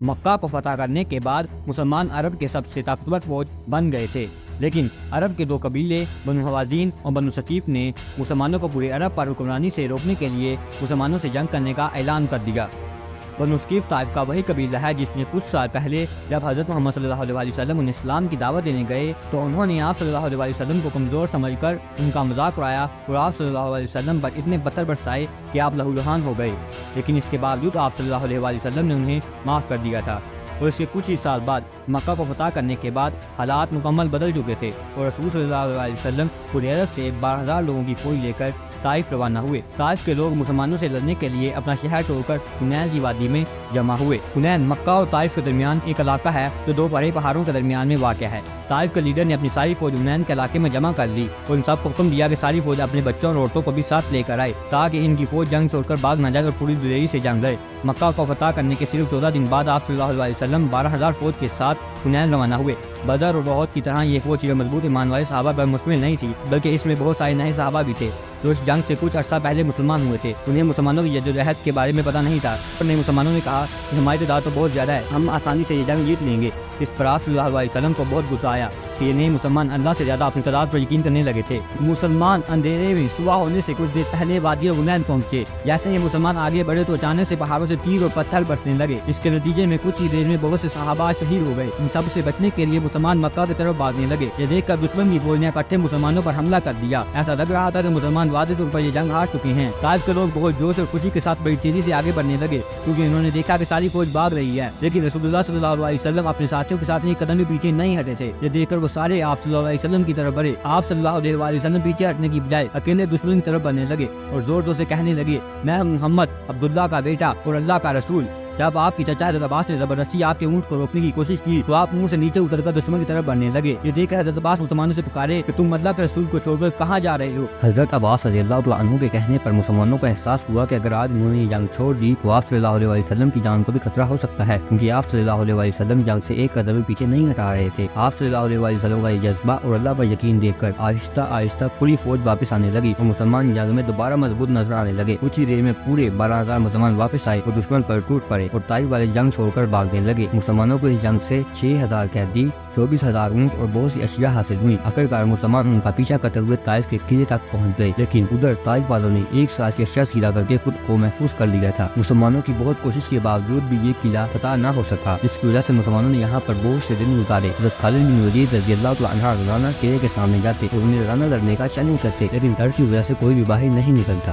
مکہ کو فتح کرنے کے بعد مسلمان عرب کے سب سے طاقتور فوج بن گئے تھے، لیکن عرب کے دو قبیلے بنو حوازن اور بنو ثقیف نے مسلمانوں کو پورے عرب پر حکمرانی سے روکنے کے لیے مسلمانوں سے جنگ کرنے کا اعلان کر دیا۔ بنو ثقیف طائف کا وہی قبیلہ ہے جس نے کچھ سال پہلے جب حضرت محمد صلی اللہ علیہ وسلم انہیں اسلام کی دعوت دینے گئے تو انہوں نے آپ صلی اللہ علیہ وسلم کو کمزور سمجھ کر ان کا مذاق اڑایا اور آپ صلی اللہ علیہ وسلم پر اتنے پتھر برسائے کہ آپ لہو لہان ہو گئے، لیکن اس کے باوجود آپ صلی اللہ علیہ وسلم نے انہیں معاف کر دیا تھا۔ اور اس کے کچھ ہی سال بعد مکہ کو فتح کرنے کے بعد حالات مکمل بدل چکے تھے اور رسول صلی اللہ علیہ وسلم پورے عرب سے 12,000 لوگوں کی فوج لے کر طائف روانہ ہوئے۔ طائف کے لوگ مسلمانوں سے لڑنے کے لیے اپنا شہر چھوڑ کر حنین کی وادی میں جمع ہوئے۔ حنین مکہ اور طائف کے درمیان ایک علاقہ ہے جو دو بڑے پہاڑوں کے درمیان میں واقع ہے۔ طائف کے لیڈر نے اپنی ساری فوج حنین کے علاقے میں جمع کر لی اور ان سب کو حکم دیا کہ ساری فوج اپنے بچوں اور عورتوں کو بھی ساتھ لے کر آئے تاکہ ان کی فوج جنگ چھوڑ کر بھاگ نہ جائے اور پوری دلیری سے جنگ لڑے۔ مکہ کو فتح کرنے کے صرف 14 دن بعد آپ صلی اللہ علیہ وسلم 12,000 فوج کے ساتھ حنین روانہ ہوئے۔ بدر اور احد کی طرح یہ فوج صرف مضبوط ایمان والے صحابہ پر مشتمل نہیں تھی، بلکہ اس میں بہت سارے نئے صحابہ بھی تھے جو اس جنگ سے کچھ عرصہ پہلے مسلمان ہوئے تھے۔ انہیں مسلمانوں کی جدوجہد کے بارے میں پتہ نہیں تھا اور نئے مسلمانوں نے کہا کہ ہماری تعداد تو بہت زیادہ ہے، ہم آسانی سے یہ جنگ جیت لیں گے۔ اس پر آپ صلی اللہ علیہ وسلم کو بہت غصہ آیا کہ یہ نئے مسلمان اللہ سے زیادہ اپنی تعداد پر یقین کرنے لگے تھے۔ مسلمان اندھیرے میں صبح ہونے سے کچھ دیر پہلے وادی حنین پہنچے۔ جیسے یہ مسلمان آگے بڑھے تو اچانک سے پہاڑوں سے تیر اور پتھر برسنے لگے۔ اس کے نتیجے میں کچھ ہی دیر میں بہت سے صحابہ شہید ہو گئے۔ ان سب سے بچنے کے لیے مسلمان مکہ کی طرف بھاگنے لگے۔ یہ دیکھ کر دشمن کی فوج نے اکٹھے مسلمانوں پر حملہ کر دیا۔ ایسا لگ رہا تھا کہ مسلمان واضح طور پر یہ جنگ ہار چکے ہیں۔ طائف کے لوگ بہت جوش اور خوشی کے ساتھ بڑی تیزی سے آگے بڑھنے لگے کیونکہ انہوں نے دیکھا کہ ساری فوج بھاگ رہی ہے، لیکن رسول اللہ صلی اللہ علیہ وسلم اپنے ساتھیوں کے ساتھ ایک قدم بھی پیچھے نہیں ہٹے تھے۔ یہ دیکھ کر وہ سارے آپ صلی اللہ علیہ وسلم کی طرف بڑھے۔ آپ صلی اللہ علیہ وسلم پیچھے ہٹنے کی بجائے اکیلے دشمن کی طرف بڑھنے لگے اور زور زور سے کہنے لگے، میں ہوں محمد عبداللہ کا بیٹا اور اللہ کا رسول۔ جب آپ کی چچا حضرت عباس نے زبردستی آپ کے اونٹ کو روکنے کی کوشش کی تو آپ منہ سے نیچے اتر کر دشمن کی طرف بڑھنے لگے۔ یہ دیکھ کر حضرت عباس مسلمانوں سے پکارے کہ تم اللہ کے رسول کو چھوڑ کر کہاں جا رہے ہو؟ حضرت عباس رضی اللہ عنہ کے کہنے پر مسلمانوں کو احساس ہوا کہ اگر آج انہوں نے یہ جنگ چھوڑ دی تو آپ صلی اللہ علیہ وسلم کی جان کو بھی خطرہ ہو سکتا ہے، کیونکہ آپ صلی اللہ علیہ وسلم جنگ سے ایک قدم بھی پیچھے نہیں ہٹا رہے تھے۔ آپ صلی اللہ علیہ وسلم کا یہ جذبہ اور اللہ پر یقین دیکھ کر آہستہ آہستہ پوری فوج واپس آنے لگی اور مسلمان جنگ میں دوبارہ مضبوط نظر آنے لگے۔ کچھ ہی دیر میں پورے 12,000 مسلمان واپس آئے اور دشمن پر ٹوٹ پڑے اور طائف والے جنگ چھوڑ کر بھاگنے لگے۔ مسلمانوں کو اس جنگ سے 6,000 قیدی، 24,000 اونٹ اور بہت سی اشیاء حاصل ہوئی۔ آخرکار مسلمان ان کا پیچھا کرتے ہوئے طائف کے قلعے تک پہنچ گئے، لیکن ادھر طائف والوں نے ایک ساتھ کے شخص گرا کر کے خود کو محفوظ کر لیا تھا۔ مسلمانوں کی بہت کوشش کے باوجود بھی یہ قلعہ فتح نہ ہو سکا، جس کی وجہ سے مسلمانوں نے یہاں پر بہت سے دن گزارے۔ حضرت خالد بن ولید رضی اللہ عنہ روزانہ قلعے کے سامنے جاتے اور انہیں روزانہ لڑنے کا چیلنج کرتے، لیکن ڈر کی وجہ سے کوئی بھی باہر نہیں نکلتا۔